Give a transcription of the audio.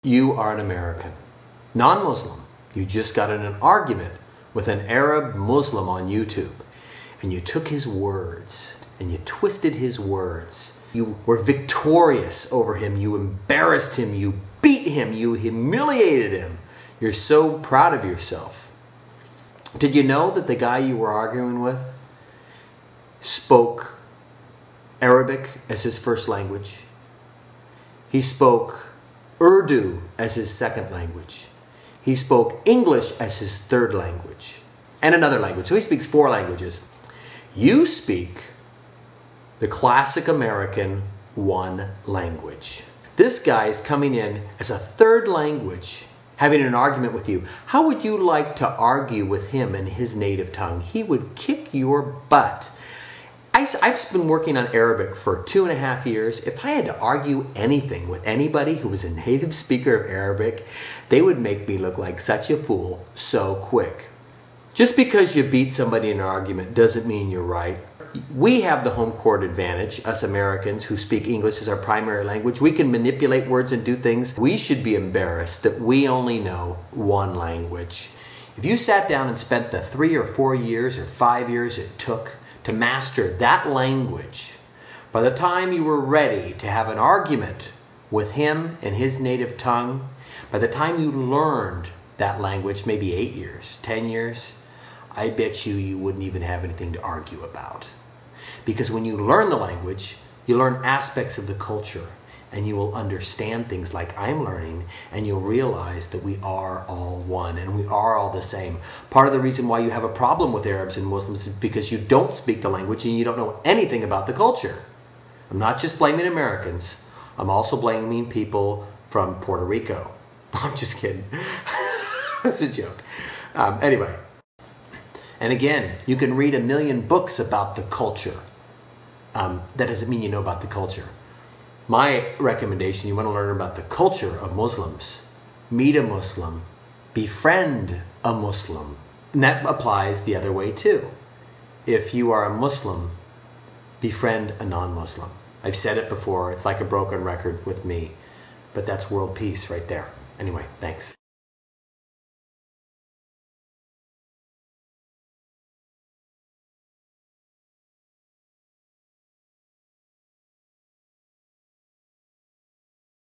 You are an American, non-Muslim. You just got in an argument with an Arab Muslim on YouTube, and you took his words and you twisted his words. You were victorious over him. You embarrassed him. You beat him. You humiliated him. You're so proud of yourself. Did you know that the guy you were arguing with spoke Arabic as his first language? He spoke Urdu as his second language. He spoke English as his third language. And another language. So he speaks 4 languages. You speak the classic American one language. This guy is coming in as a third language, having an argument with you. How would you like to argue with him in his native tongue? He would kick your butt. I've been working on Arabic for 2.5 years. If I had to argue anything with anybody who was a native speaker of Arabic, they would make me look like such a fool so quick. Just because you beat somebody in an argument doesn't mean you're right. We have the home court advantage, us Americans who speak English as our primary language. We can manipulate words and do things. We should be embarrassed that we only know one language. If you sat down and spent the 3 or 4 years or 5 years it took to master that language, by the time you were ready to have an argument with him in his native tongue, by the time you learned that language, maybe 8 years, 10 years, I bet you wouldn't even have anything to argue about. Because when you learn the language, you learn aspects of the culture, and you will understand things like I'm learning, and you'll realize that we are all one, and we are all the same. Part of the reason why you have a problem with Arabs and Muslims is because you don't speak the language and you don't know anything about the culture. I'm not just blaming Americans. I'm also blaming people from Puerto Rico. I'm just kidding. That's a joke. Anyway. And again, you can read 1,000,000 books about the culture. That doesn't mean you know about the culture. My recommendation, you want to learn about the culture of Muslims. Meet a Muslim. Befriend a Muslim. And that applies the other way too. If you are a Muslim, befriend a non-Muslim. I've said it before, it's like a broken record with me. But that's world peace right there. Anyway, thanks.